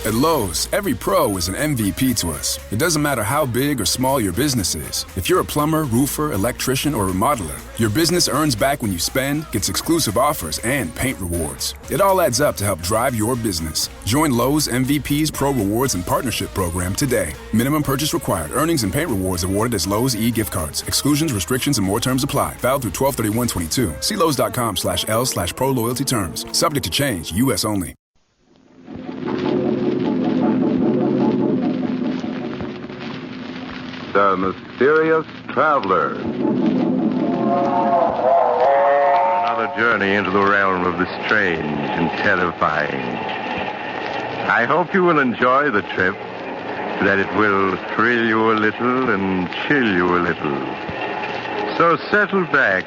At Lowe's, every pro is an MVP to us. It doesn't matter how big or small your business is. If you're a plumber, roofer, electrician, or remodeler, your business earns back when you spend, gets exclusive offers, and paint rewards. It all adds up to help drive your business. Join Lowe's MVP's Pro Rewards and Partnership Program today. Minimum purchase required. Earnings and paint rewards awarded as Lowe's e-gift cards. Exclusions, restrictions, and more terms apply. Valid through 12/31/22. See Lowes.com/L/Pro Loyalty terms. Subject to change. U.S. only. The Mysterious Traveler. Another journey into the realm of the strange and terrifying. I hope you will enjoy the trip, that it will thrill you a little and chill you a little. So settle back,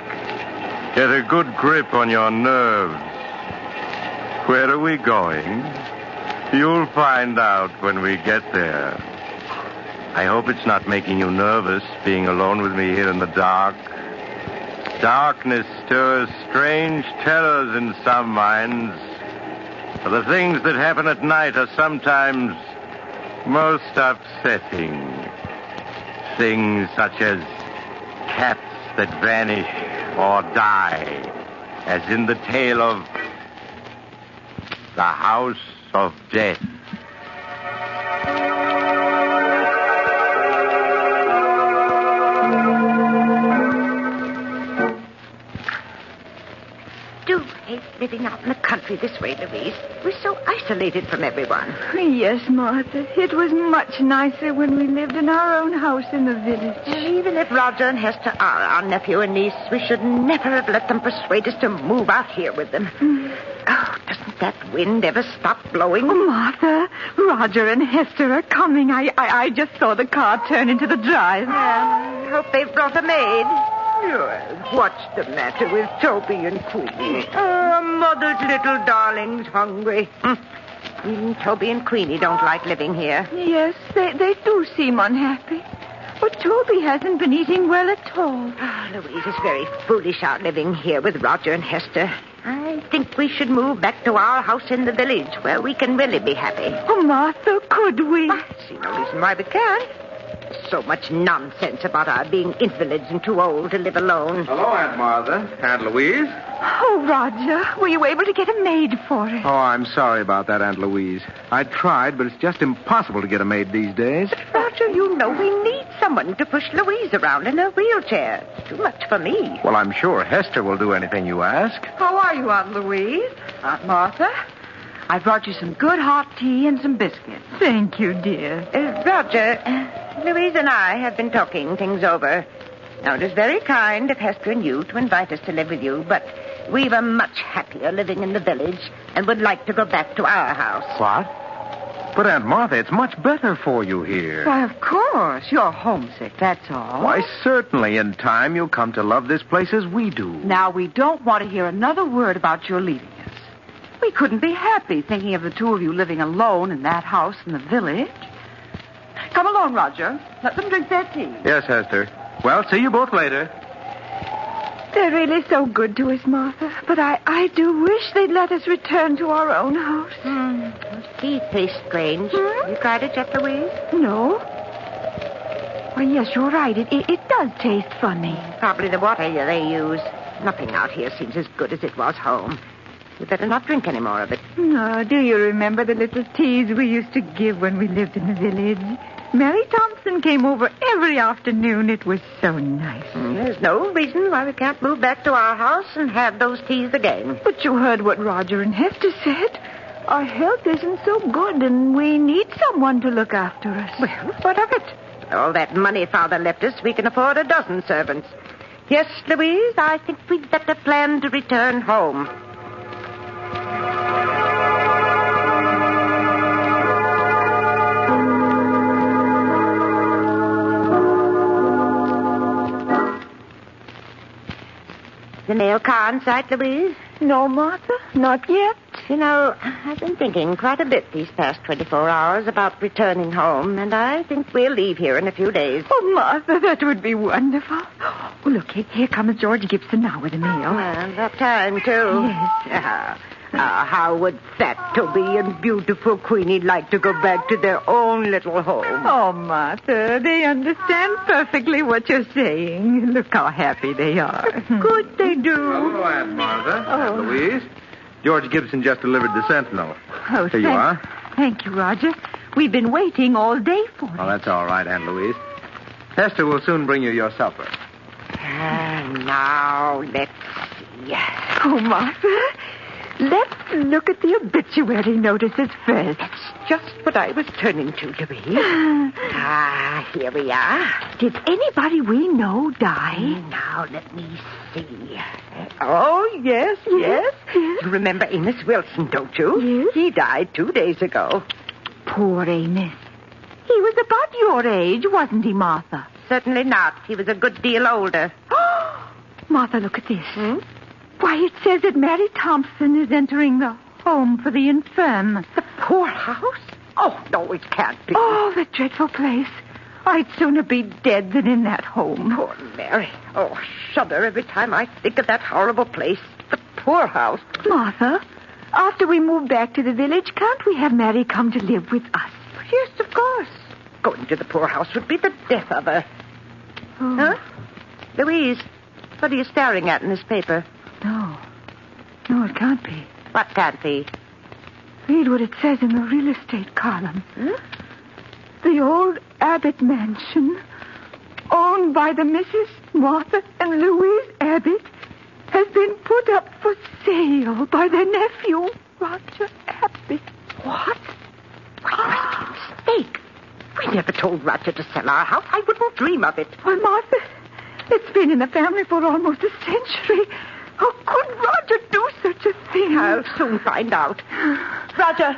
get a good grip on your nerves. Where are we going? You'll find out when we get there. I hope it's not making you nervous, being alone with me here in the dark. Darkness stirs strange terrors in some minds. For the things that happen at night are sometimes most upsetting. Things such as cats that vanish or die, as in the tale of the House of Death. Living out in the country this way, Louise. We're so isolated from everyone. Yes, Martha. It was much nicer when we lived in our own house in the village. And even if Roger and Hester are our nephew and niece, we should never have let them persuade us to move out here with them. Oh, doesn't that wind ever stop blowing? Oh, Martha, Roger and Hester are coming. I just saw the car turn into the drive. I hope they've brought a maid. Yes, what's the matter with Toby and Queenie? Oh, mother's little darling's hungry. Even Toby and Queenie don't like living here. Yes, they do seem unhappy. But Toby hasn't been eating well at all. Oh, Louise is very foolish out living here with Roger and Hester. I think we should move back to our house in the village where we can really be happy. Oh, Martha, could we? I see no reason why we can't. So much nonsense about our being invalids and too old to live alone. Hello, Aunt Martha. Aunt Louise. Oh, Roger, were you able to get a maid for us? Oh, I'm sorry about that, Aunt Louise. I tried, but it's just impossible to get a maid these days. But, Roger, you know we need someone to push Louise around in her wheelchair. It's too much for me. Well, I'm sure Hester will do anything you ask. How are you, Aunt Louise? Aunt Martha? I brought you some good hot tea and some biscuits. Thank you, dear. Roger, Louise and I have been talking things over. Now, it is very kind of Hester and you to invite us to live with you, but we were much happier living in the village and would like to go back to our house. What? But, Aunt Martha, it's much better for you here. Why, of course. You're homesick, that's all. Why, certainly in time you'll come to love this place as we do. Now, we don't want to hear another word about your leaving us. We couldn't be happy thinking of the two of you living alone in that house in the village. Come along, Roger. Let them drink their tea. Yes, Hester. Well, see you both later. They're really so good to us, Martha. But I do wish they'd let us return to our own house. Tea tastes strange. You tried it yet, Louise? No. Well, yes, you're right. It does taste funny. Probably the water they use. Nothing out here seems as good as it was home. You better not drink any more of it. Oh, do you remember the little teas we used to give when we lived in the village? Mary Thompson came over every afternoon. It was so nice. There's no reason why we can't move back to our house and have those teas again. But you heard what Roger and Hester said. Our health isn't so good, and we need someone to look after us. Well, what of it? All that money Father left us, we can afford a dozen servants. Yes, Louise, I think we'd better plan to return home. The mail car in sight, Louise? No, Martha, not yet. You know, I've been thinking quite a bit these past 24 hours about returning home, and I think we'll leave here in a few days. Oh, Martha, that would be wonderful. Oh, look, here comes George Gibson now with the mail. Well, about time, too. Yes. How would fat Toby and beautiful Queenie like to go back to their own little home? Oh, Martha, they understand perfectly what you're saying. Look how happy they are. Good they do. Hello, Aunt Martha. Aunt Louise. George Gibson just delivered the Sentinel. Oh, Here you are. Thank you, Roger. We've been waiting all day for it. Oh, that's all right, Aunt Louise. Hester will soon bring you your supper. Now, let's see. Oh, Martha, let's look at the obituary notices first. That's just what I was turning to, Louise. Here we are. Did anybody we know die? Now, let me see. Oh, yes. You remember Amos Wilson, don't you? Yes. He died 2 days ago. Poor Amos. He was about your age, wasn't he, Martha? Certainly not. He was a good deal older. Martha, look at this. Why, it says that Mary Thompson is entering the home for the infirm. The poorhouse? Oh, no, it can't be. Oh, the dreadful place. I'd sooner be dead than in that home. Poor Mary. Oh, I shudder every time I think of that horrible place. The poorhouse. Martha, after we move back to the village, can't we have Mary come to live with us? Yes, of course. Going to the poorhouse would be the death of her. Oh. Huh? Louise, what are you staring at in this paper? No, it can't be. What can't be? Read what it says in the real estate column. The old Abbott mansion, owned by the Mrs. Martha and Louise Abbott, has been put up for sale by their nephew, Roger Abbott. What? Why, it must be a mistake. We never told Roger to sell our house. I wouldn't dream of it. Well, Martha, it's been in the family for almost a century. How could Roger do such a thing? I'll soon find out. Roger!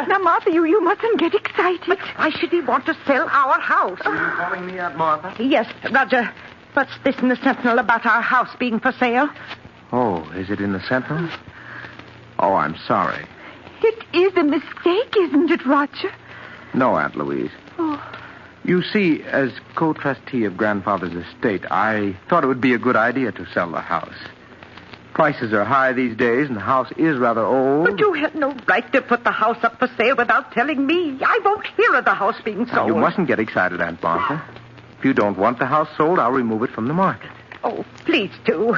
Now, Martha, you mustn't get excited. But why should he want to sell our house? Are you calling me, Aunt Martha? Yes, Roger. What's this in the Sentinel about our house being for sale? Oh, is it in the Sentinel? Oh, I'm sorry. It is a mistake, isn't it, Roger? No, Aunt Louise. Oh. You see, as co-trustee of Grandfather's estate, I thought it would be a good idea to sell the house. Prices are high these days, and the house is rather old. But you had no right to put the house up for sale without telling me. I won't hear of the house being sold. Now, you mustn't get excited, Aunt Martha. If you don't want the house sold, I'll remove it from the market. Oh, please do.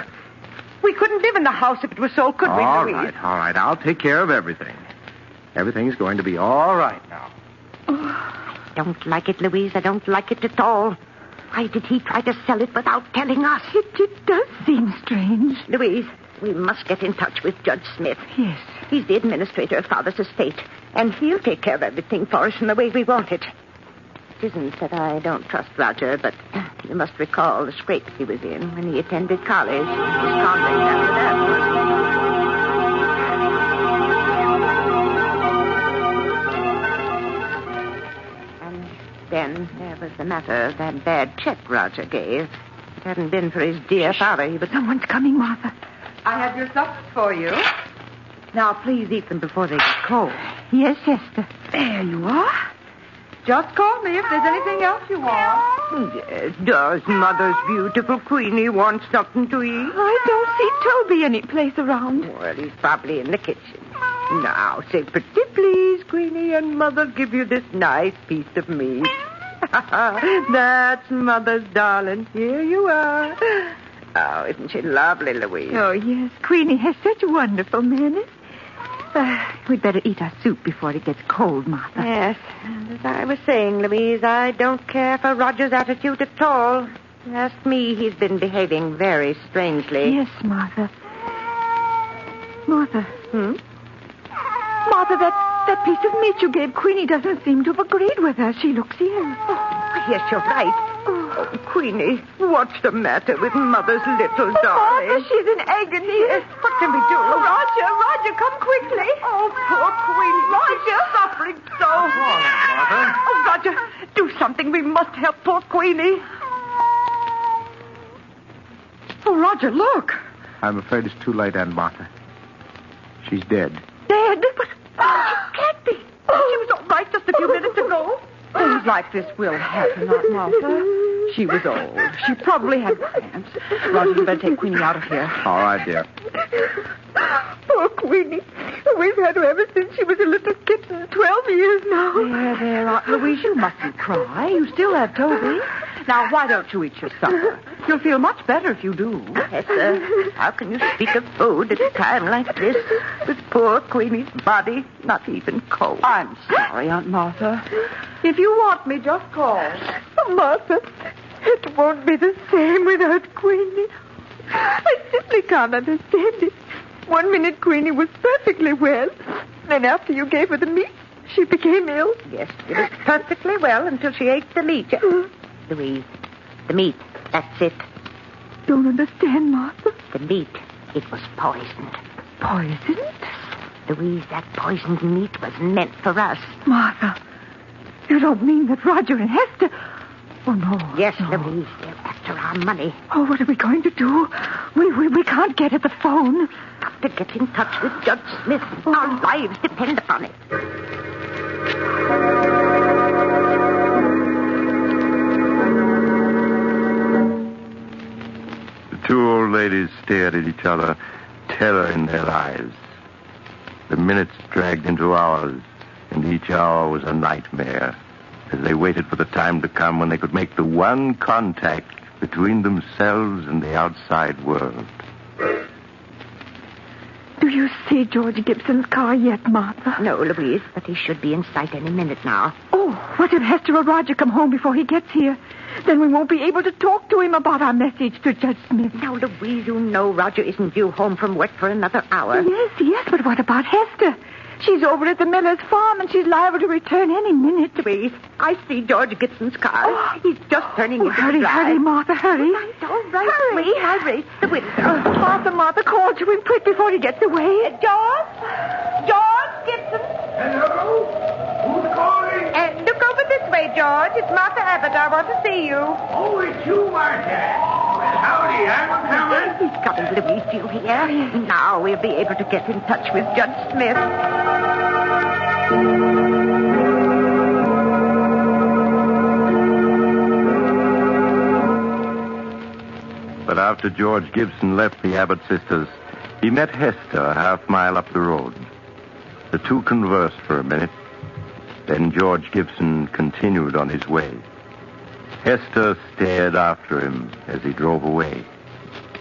We couldn't live in the house if it was sold, could we, All Louise? right. I'll take care of everything. Everything's going to be all right now. I don't like it, Louise. I don't like it at all. Why did he try to sell it without telling us? It does seem strange. Louise, we must get in touch with Judge Smith. Yes. He's the administrator of Father's estate, and he'll take care of everything for us in the way we want it. It isn't that I don't trust Roger, but you must recall the scrapes he was in when he attended college. His conduct after that was... Then there was the matter of that bad check Roger gave. If it hadn't been for his dear father, he would... Someone's coming, Martha. I have your suppers for you. Now, please eat them before they get cold. Yes, Esther. There you are. Just call me if there's anything else you want. Yes, does Mother's beautiful Queenie want something to eat? I don't see Toby any place around. Well, he's probably in the kitchen. Now, say pretty please, Queenie, and Mother give you this nice piece of meat. That's Mother's darling. Here you are. Oh, isn't she lovely, Louise? Oh, yes. Queenie has such wonderful manners. We'd better eat our soup before it gets cold, Martha. Yes, and as I was saying, Louise, I don't care for Roger's attitude at all. Ask me, he's been behaving very strangely. Yes, Martha. Martha. Hmm? Martha, that piece of meat you gave Queenie doesn't seem to have agreed with her. She looks ill. Oh, yes, you're right. Oh, Queenie, what's the matter with Mother's little darling? Martha, she's in agony. Yes, what can we do? Roger, come quickly. Oh, poor Queenie. Roger. She's suffering so. Martha. Oh, Roger, do something. We must help poor Queenie. Oh, Roger, look. I'm afraid it's too late, Aunt Martha. She's dead. Dead? But She can't be. She was all right just a few minutes ago. Things like this will happen, Aunt Martha. She was old. She probably had cramps. Roger, you better take Queenie out of here. All right, dear. Poor Poor Queenie. We've had her ever since she was a little kitten, 12 years now. There, Aunt Louise, you mustn't cry. You still have Toby. Now, why don't you eat your supper? You'll feel much better if you do. Hester, how can you speak of food at a time like this? With poor Queenie's body not even cold. I'm sorry, Aunt Martha. If you want me, just call. Oh, Martha, it won't be the same without Queenie. I simply can't understand it. 1 minute Queenie was perfectly well. Then after you gave her the meat, she became ill. Yes, she was perfectly well until she ate the meat. Louise, the meat, that's it. Don't understand, Martha. The meat, it was poisoned. Poisoned? Louise, that poisoned meat was meant for us. Martha, you don't mean that Roger and Hester... Oh, no. Yes, no. Louise, they're after our money. Oh, what are we going to do? We can't get at the phone. Got to get in touch with Judge Smith. Our lives depend upon it. The two old ladies stared at each other, terror in their eyes. The minutes dragged into hours, and each hour was a nightmare, as they waited for the time to come when they could make the one contact between themselves and the outside world. Do you see George Gibson's car yet, Martha? No, Louise, but he should be in sight any minute now. Oh, what if Hester or Roger come home before he gets here? Then we won't be able to talk to him about our message to Judge Smith. Now, Louise, you know Roger isn't due home from work for another hour. Yes, but what about Hester? She's over at the miller's farm, and she's liable to return any minute. Louise, I see George Gibson's car. Oh. He's just turning into the drive. Hurry, Martha, hurry. All right, Louise, I raised the window. Martha, call to him quick before he gets away. George Gibson. Hello? Who's calling? Look over this way, George. It's Martha Abbott. I want to see you. Oh, it's you, Martha. Well, howdy, I'm coming. He's coming, Louise. Do you hear? Now we'll be able to get in touch with Judge Smith. But after George Gibson left the Abbott sisters, he met Hester a half-mile up the road. The two conversed for a minute. Then George Gibson continued on his way. Hester stared after him as he drove away,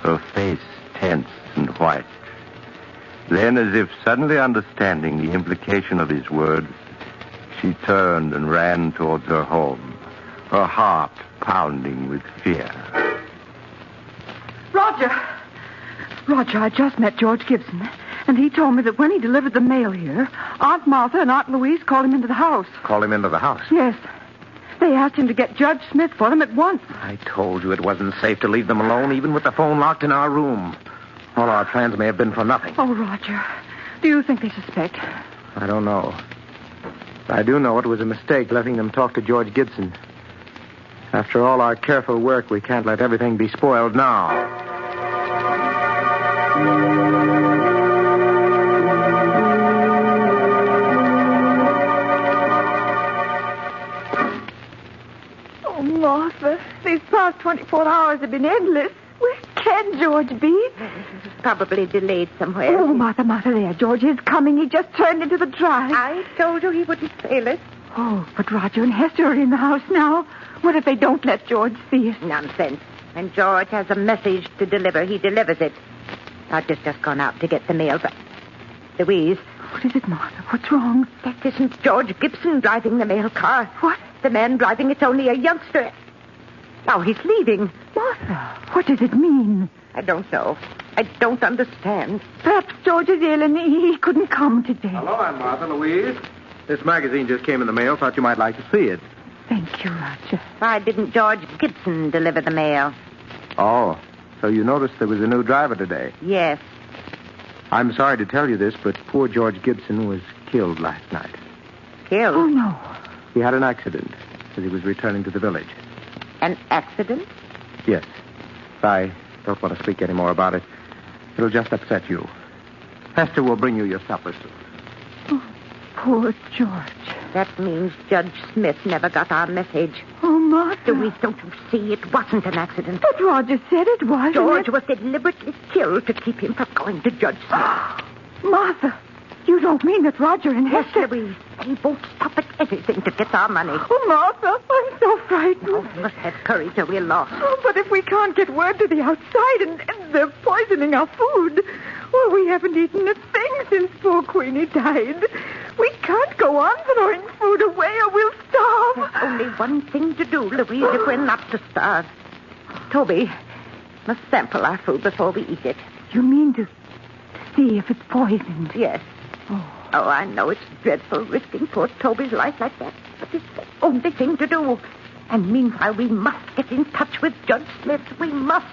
her face tense and white. Then, as if suddenly understanding the implication of his words, she turned and ran towards her home, her heart pounding with fear. Roger, I just met George Gibson, and he told me that when he delivered the mail here, Aunt Martha and Aunt Louise called him into the house. Call him into the house? Yes. They asked him to get Judge Smith for them at once. I told you it wasn't safe to leave them alone, even with the phone locked in our room. All our plans may have been for nothing. Oh, Roger, do you think they suspect? I don't know. I do know it was a mistake letting them talk to George Gibson. After all our careful work, we can't let everything be spoiled now. Oh, Martha, these past 24 hours have been endless. Where can George be? Probably delayed somewhere. Oh, Martha, there. George is coming. He just turned into the drive. I told you he wouldn't fail us. Oh, but Roger and Hester are in the house now. What if they don't let George see us? Nonsense. When George has a message to deliver, he delivers it. Roger's just gone out to get the mail, but... Louise. What is it, Martha? What's wrong? That isn't George Gibson driving the mail car. What? The man driving it's only a youngster. Now he's leaving. Martha, what does it mean? I don't know. I don't understand. Perhaps George is ill and he couldn't come today. Hello, I'm Martha, Louise. This magazine just came in the mail. Thought you might like to see it. Thank you, Roger. Why didn't George Gibson deliver the mail? Oh, so you noticed there was a new driver today. Yes. I'm sorry to tell you this, but poor George Gibson was killed last night. Killed? Oh, no. He had an accident as he was returning to the village. An accident? Yes. I don't want to speak any more about it. It'll just upset you. Hester will bring you your supper soon. Oh, poor George. That means Judge Smith never got our message. Oh, Martha. Louise, don't you see? It wasn't an accident. But Roger said it was. George was deliberately killed to keep him from going to Judge Smith. Martha, you don't mean that Roger and Hester... Louise, they won't stop at anything to get our money. Oh, Martha, I'm so frightened. Oh, we must have courage or we're lost. Oh, but if we can't get word to the outside and they're poisoning our food... Well, we haven't eaten a thing since poor Queenie died. We can't go on throwing food away or we'll starve. There's only one thing to do, Louise, if we're not to starve. Toby must sample our food before we eat it. You mean to see if it's poisoned? Yes. Oh, I know it's dreadful risking poor Toby's life like that, but it's the only thing to do. And meanwhile, we must get in touch with Judge Smith. We must.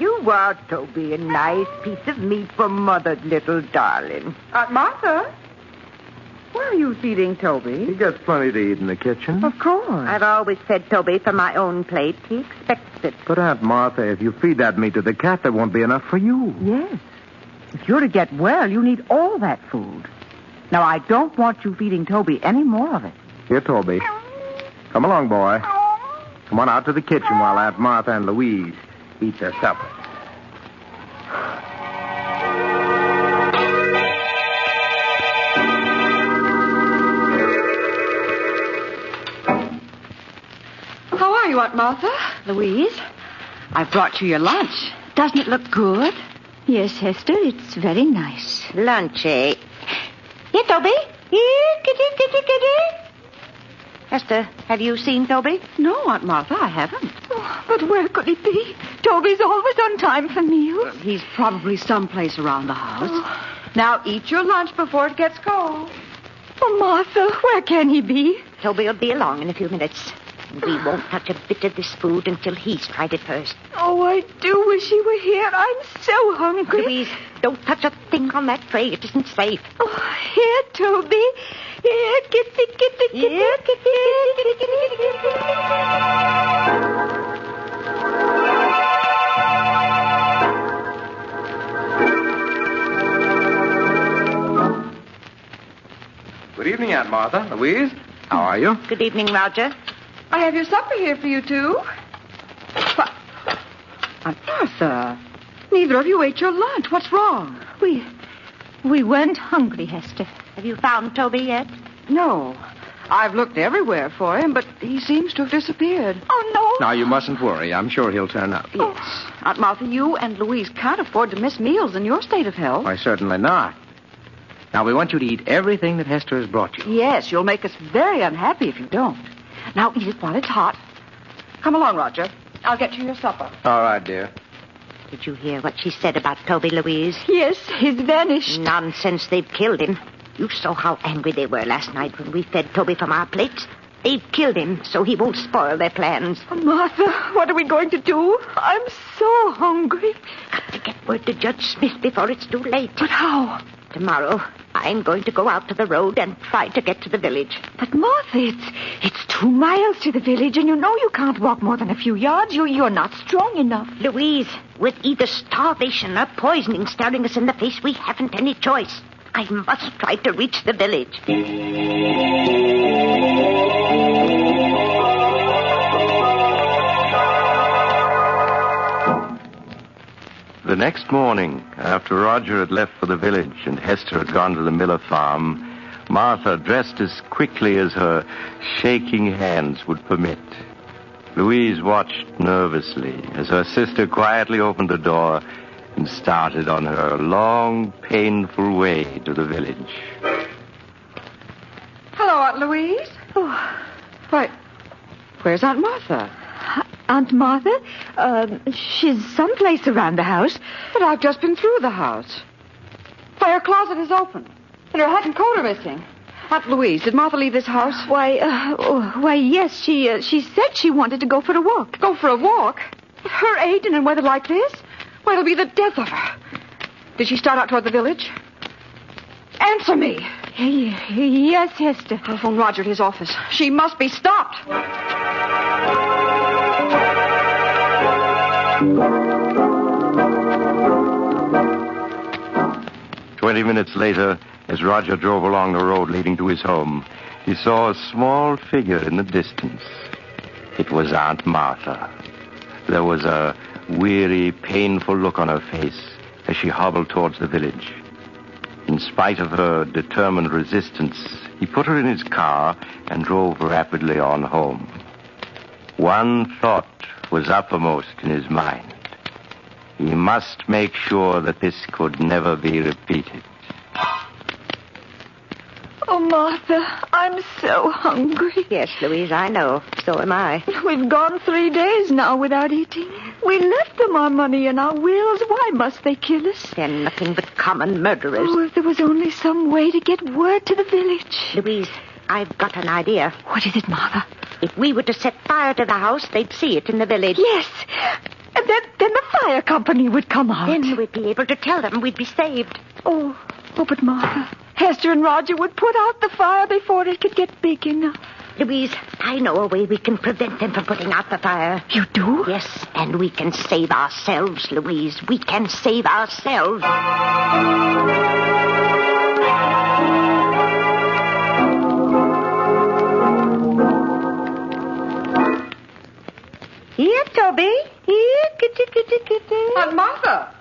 You are, Toby, a nice piece of meat for Mother, little darling. Martha? Where are you feeding Toby? He gets plenty to eat in the kitchen. Of course. I've always fed Toby from my own plate. He expects it. But, Aunt Martha, if you feed that meat to the cat, there won't be enough for you. Yes. If you're to get well, you need all that food. Now, I don't want you feeding Toby any more of it. Here, Toby. Come along, boy. Come on out to the kitchen while Aunt Martha and Louise eat their supper. How are you, Aunt Martha? Louise, I brought you your lunch. Doesn't it look good? Yes, Hester, it's very nice. Lunch, eh? Here, Toby. Here, kitty. Hester, have you seen Toby? No, Aunt Martha, I haven't. Oh, but where could he be? Toby's always on time for meals. He's probably someplace around the house. Now, eat your lunch before it gets cold. Oh, Martha, where can he be? Toby will be along in a few minutes. We won't touch a bit of this food until he's tried it first. Oh, I do wish he were here. I'm so hungry. Louise, don't touch a thing on that tray. It isn't safe. Oh, here, Toby. Here, kitty. Here, kitty. Good evening, Aunt Martha. Louise, how are you? Good evening, Roger. I have your supper here for you, too. But, Aunt Martha, neither of you ate your lunch. What's wrong? We weren't hungry, Hester. Have you found Toby yet? No. I've looked everywhere for him, but he seems to have disappeared. Oh, no. Now, you mustn't worry. I'm sure he'll turn up. Yes. Aunt Martha, you and Louise can't afford to miss meals in your state of health. Why, certainly not. Now, we want you to eat everything that Hester has brought you. Yes, you'll make us very unhappy if you don't. Now eat it while it's hot. Come along, Roger. I'll get you your supper. All right, dear. Did you hear what she said about Toby, Louise? Yes, he's vanished. Nonsense. They've killed him. You saw how angry they were last night when we fed Toby from our plates. They've killed him so he won't spoil their plans. Oh, Martha, what are we going to do? I'm so hungry. Got to get word to Judge Smith before it's too late. But how? Tomorrow, I'm going to go out to the road and try to get to the village. But, Martha, it's 2 miles to the village, and you know you can't walk more than a few yards. You're not strong enough. Louise, with either starvation or poisoning staring us in the face, we haven't any choice. I must try to reach the village. The next morning, after Roger had left for the village and Hester had gone to the Miller farm, Martha dressed as quickly as her shaking hands would permit. Louise watched nervously as her sister quietly opened the door and started on her long, painful way to the village. Hello, Aunt Louise. Oh, Why, where's Aunt Martha? Aunt Martha? She's someplace around the house. But I've just been through the house. Why, her closet is open, and her hat and coat are missing. Aunt Louise, did Martha leave this house? Why, yes, she said she wanted to go for a walk. Go for a walk? At her age and in weather like this? Why, it'll be the death of her. Did she start out toward the village? Answer me. Yes, Hester. Telephone Roger at his office. She must be stopped. 20 minutes later, As Roger drove along the road leading to his home, he saw a small figure in the distance. It was Aunt Martha. There was a weary, painful look on her face as she hobbled towards the village. In spite of her determined resistance, he put her in his car and drove rapidly on home. One thought was uppermost in his mind. He must make sure that this could never be repeated. Oh, Martha, I'm so hungry. Yes, Louise, I know. So am I. We've gone 3 days now without eating. We left them our money and our wills. Why must they kill us? They're nothing but common murderers. Oh, if there was only some way to get word to the village. Louise, I've got an idea. What is it, Martha? If we were to set fire to the house, they'd see it in the village. Yes. And then the fire company would come out. Then we'd be able to tell them we'd be saved. Oh, but Martha, Hester and Roger would put out the fire before it could get big enough. Louise, I know a way we can prevent them from putting out the fire. You do? Yes, and we can save ourselves, Louise. We can save ourselves. Here, Toby. Here, kitty. Aunt Martha!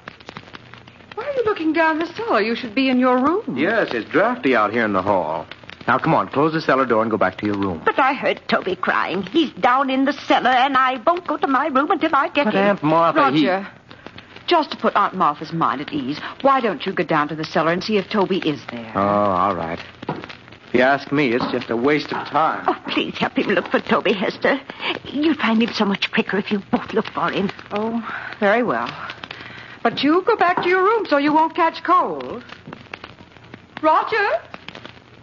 Why are you looking down the cellar? You should be in your room. Yes, it's drafty out here in the hall. Now, come on, close the cellar door and go back to your room. But I heard Toby crying. He's down in the cellar, and I won't go to my room until I get But him. Aunt Martha, Roger, just to put Aunt Martha's mind at ease, why don't you go down to the cellar and see if Toby is there? Oh, all right. If you ask me, it's just a waste of time. Oh, please help him look for Toby, Hester. You'll find him so much quicker if you both look for him. Oh, very well. But you go back to your room so you won't catch cold. Roger,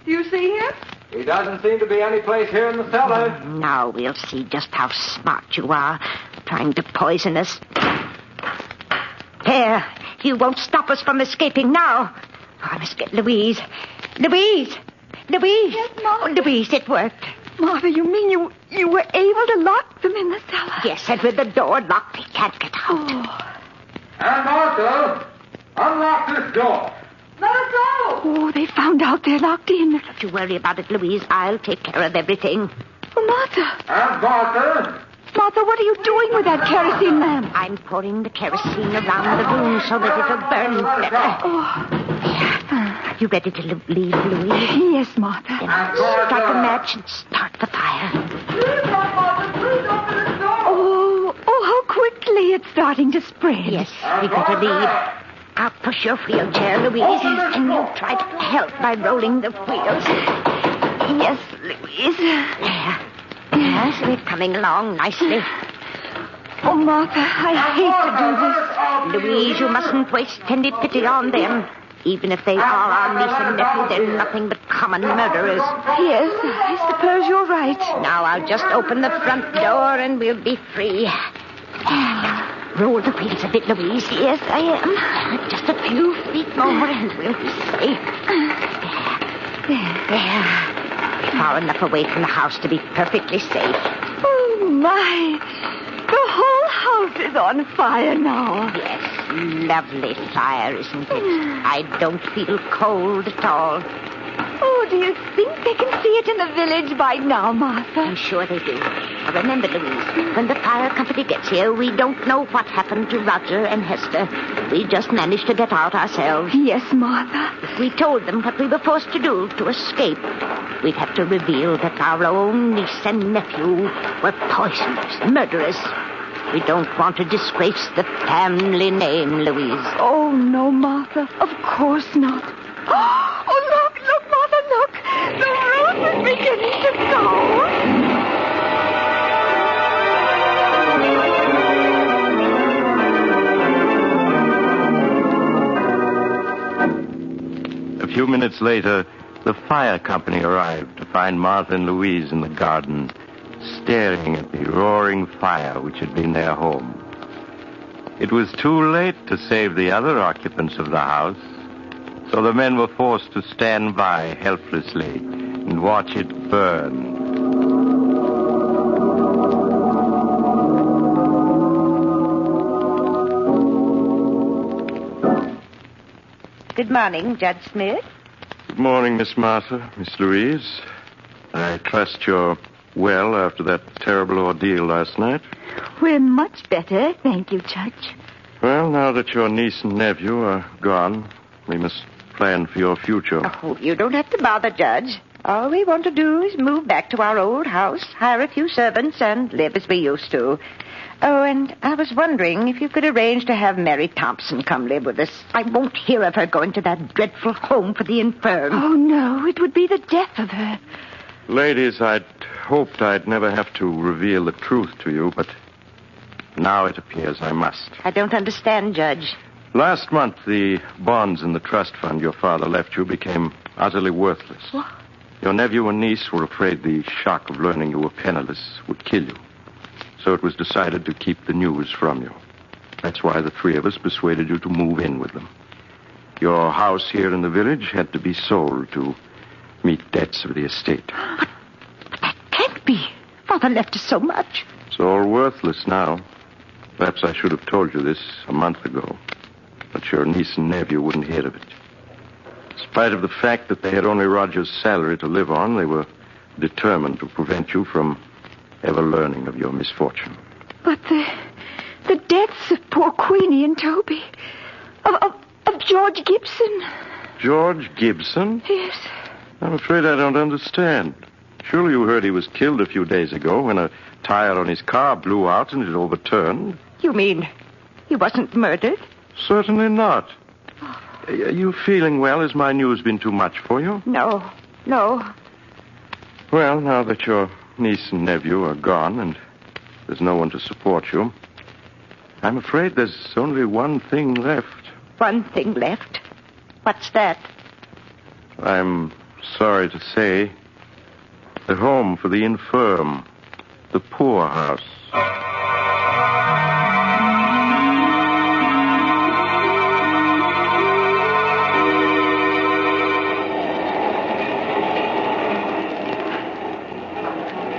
do you see him? He doesn't seem to be any place here in the cellar. Now we'll see just how smart you are, trying to poison us. There, you won't stop us from escaping now. Oh, I must get Louise. Louise! Yes, Mom? Oh, Louise, it worked. Martha, you mean you were able to lock them in the cellar? Yes, and with the door locked, they can't get out. Oh. Aunt Martha, unlock this door. Let us go! Oh, they found out they're locked in. Don't you worry about it, Louise. I'll take care of everything. Oh, Martha. Aunt Martha. Martha, what are you doing with that kerosene lamp? I'm pouring the kerosene around the room so that it'll burn better. Oh. Are you ready to leave, Louise? Yes, Martha. Then strike a match and start the fire. Please, Aunt Martha, please open the door. Oh, how quickly it's starting to spread. Yes, we'd better leave. I'll push your wheelchair, Louise, and you try to help by rolling the wheels. Yes, Louise. There. Yes, we're coming along nicely. Oh, Martha, I hate to do this. Louise, you mustn't waste any pity on them. Even if they are our niece and nephew, they're nothing but common murderers. Yes, I suppose you're right. Now I'll just open the front door and we'll be free. Roll the wheels a bit, Louise. Yes, I am. Just a few feet more and we'll be safe. There. Far enough away from the house to be perfectly safe. Oh, my. The whole house is on fire now. Yes, lovely fire, isn't it? I don't feel cold at all. Oh, do you think they can see it in the village by now, Martha? I'm sure they do. Now remember, Louise, when the fire company gets here, we don't know what happened to Roger and Hester. We just managed to get out ourselves. Yes, Martha. If we told them what we were forced to do to escape, we'd have to reveal that our own niece and nephew were poisoners, murderers. We don't want to disgrace the family name, Louise. Oh, no, Martha. Of course not. Oh, look, Martha, look. The roof is beginning to go. A few minutes later, the fire company arrived to find Martha and Louise in the garden, staring at the roaring fire which had been their home. It was too late to save the other occupants of the house, so the men were forced to stand by helplessly and watch it burn. Good morning, Judge Smith. Good morning, Miss Martha, Miss Louise. I trust you're well after that terrible ordeal last night. We're much better, thank you, Judge. Well, now that your niece and nephew are gone, we must plan for your future. Oh, you don't have to bother, Judge. All we want to do is move back to our old house, hire a few servants, and live as we used to. Oh, and I was wondering if you could arrange to have Mary Thompson come live with us. I won't hear of her going to that dreadful home for the infirm. Oh, no, it would be the death of her. Ladies, I'd hoped I'd never have to reveal the truth to you, but now it appears I must. I don't understand, Judge. Last month, the bonds in the trust fund your father left you became utterly worthless. What? Your nephew and niece were afraid the shock of learning you were penniless would kill you. So it was decided to keep the news from you. That's why the three of us persuaded you to move in with them. Your house here in the village had to be sold to meet debts of the estate. But that can't be. Father left us so much. It's all worthless now. Perhaps I should have told you this a month ago. But your niece and nephew wouldn't hear of it. In spite of the fact that they had only Roger's salary to live on, they were determined to prevent you from ever learning of your misfortune. But the deaths of poor Queenie and Toby, of George Gibson. George Gibson? Yes. I'm afraid I don't understand. Surely you heard he was killed a few days ago when a tire on his car blew out and it overturned. You mean he wasn't murdered? Certainly not. Are you feeling well? Has my news been too much for you? No. Well, now that your niece and nephew are gone and there's no one to support you, I'm afraid there's only one thing left. One thing left? What's that? I'm sorry to say, the home for the infirm, the poorhouse.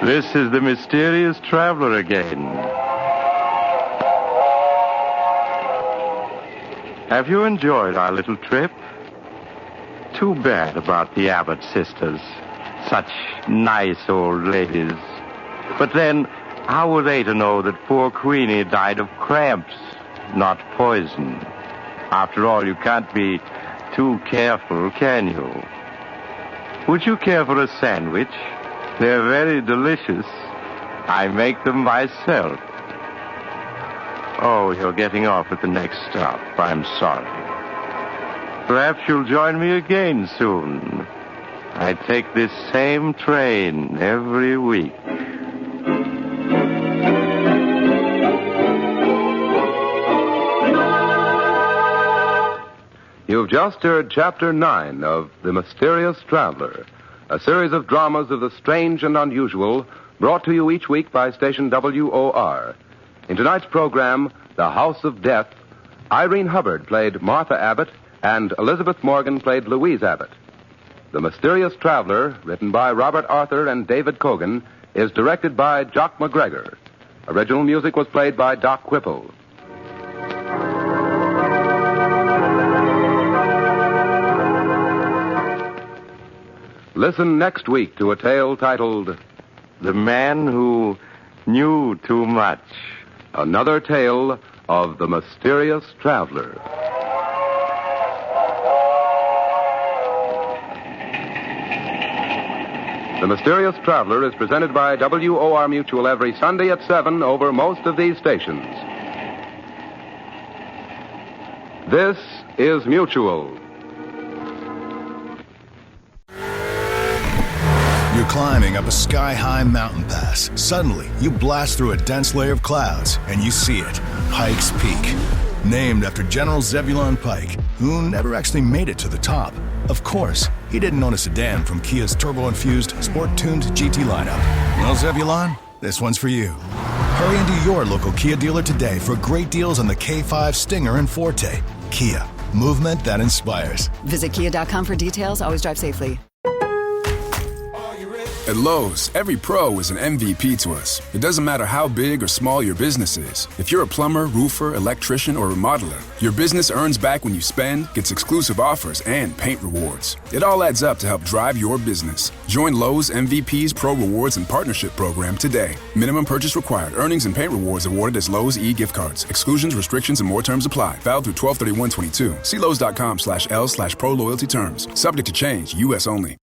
This is the mysterious traveler again. Have you enjoyed our little trip? Too bad about the Abbott sisters. Such nice old ladies. But then, how were they to know that poor Queenie died of cramps, not poison? After all, you can't be too careful, can you? Would you care for a sandwich? They're very delicious. I make them myself. Oh, you're getting off at the next stop. I'm sorry. Perhaps you'll join me again soon. I take this same train every week. You've just heard Chapter 9 of The Mysterious Traveler, a series of dramas of the strange and unusual brought to you each week by station WOR. In tonight's program, The House of Death, Irene Hubbard played Martha Abbott and Elizabeth Morgan played Louise Abbott. The Mysterious Traveler, written by Robert Arthur and David Kogan, is directed by Jock McGregor. Original music was played by Doc Whipple. Listen next week to a tale titled The Man Who Knew Too Much. Another tale of the Mysterious Traveler. The Mysterious Traveler is presented by WOR Mutual every Sunday at 7 over most of these stations. This is Mutual. You're climbing up a sky-high mountain pass. Suddenly, you blast through a dense layer of clouds, and you see it, Pikes Peak. Named after General Zebulon Pike, who never actually made it to the top. Of course, he didn't own a sedan from Kia's turbo-infused, sport-tuned GT lineup. Well, Zebulon, this one's for you. Hurry into your local Kia dealer today for great deals on the K5 Stinger and Forte. Kia, movement that inspires. Visit kia.com for details. Always drive safely. At Lowe's, every pro is an MVP to us. It doesn't matter how big or small your business is. If you're a plumber, roofer, electrician, or remodeler, your business earns back when you spend, gets exclusive offers, and paint rewards. It all adds up to help drive your business. Join Lowe's MVP's Pro Rewards and Partnership Program today. Minimum purchase required. Earnings and paint rewards awarded as Lowe's e-gift cards. Exclusions, restrictions, and more terms apply. Valid through 12/31/22. See Lowe's.com/L/Pro Loyalty terms. Subject to change. U.S. only.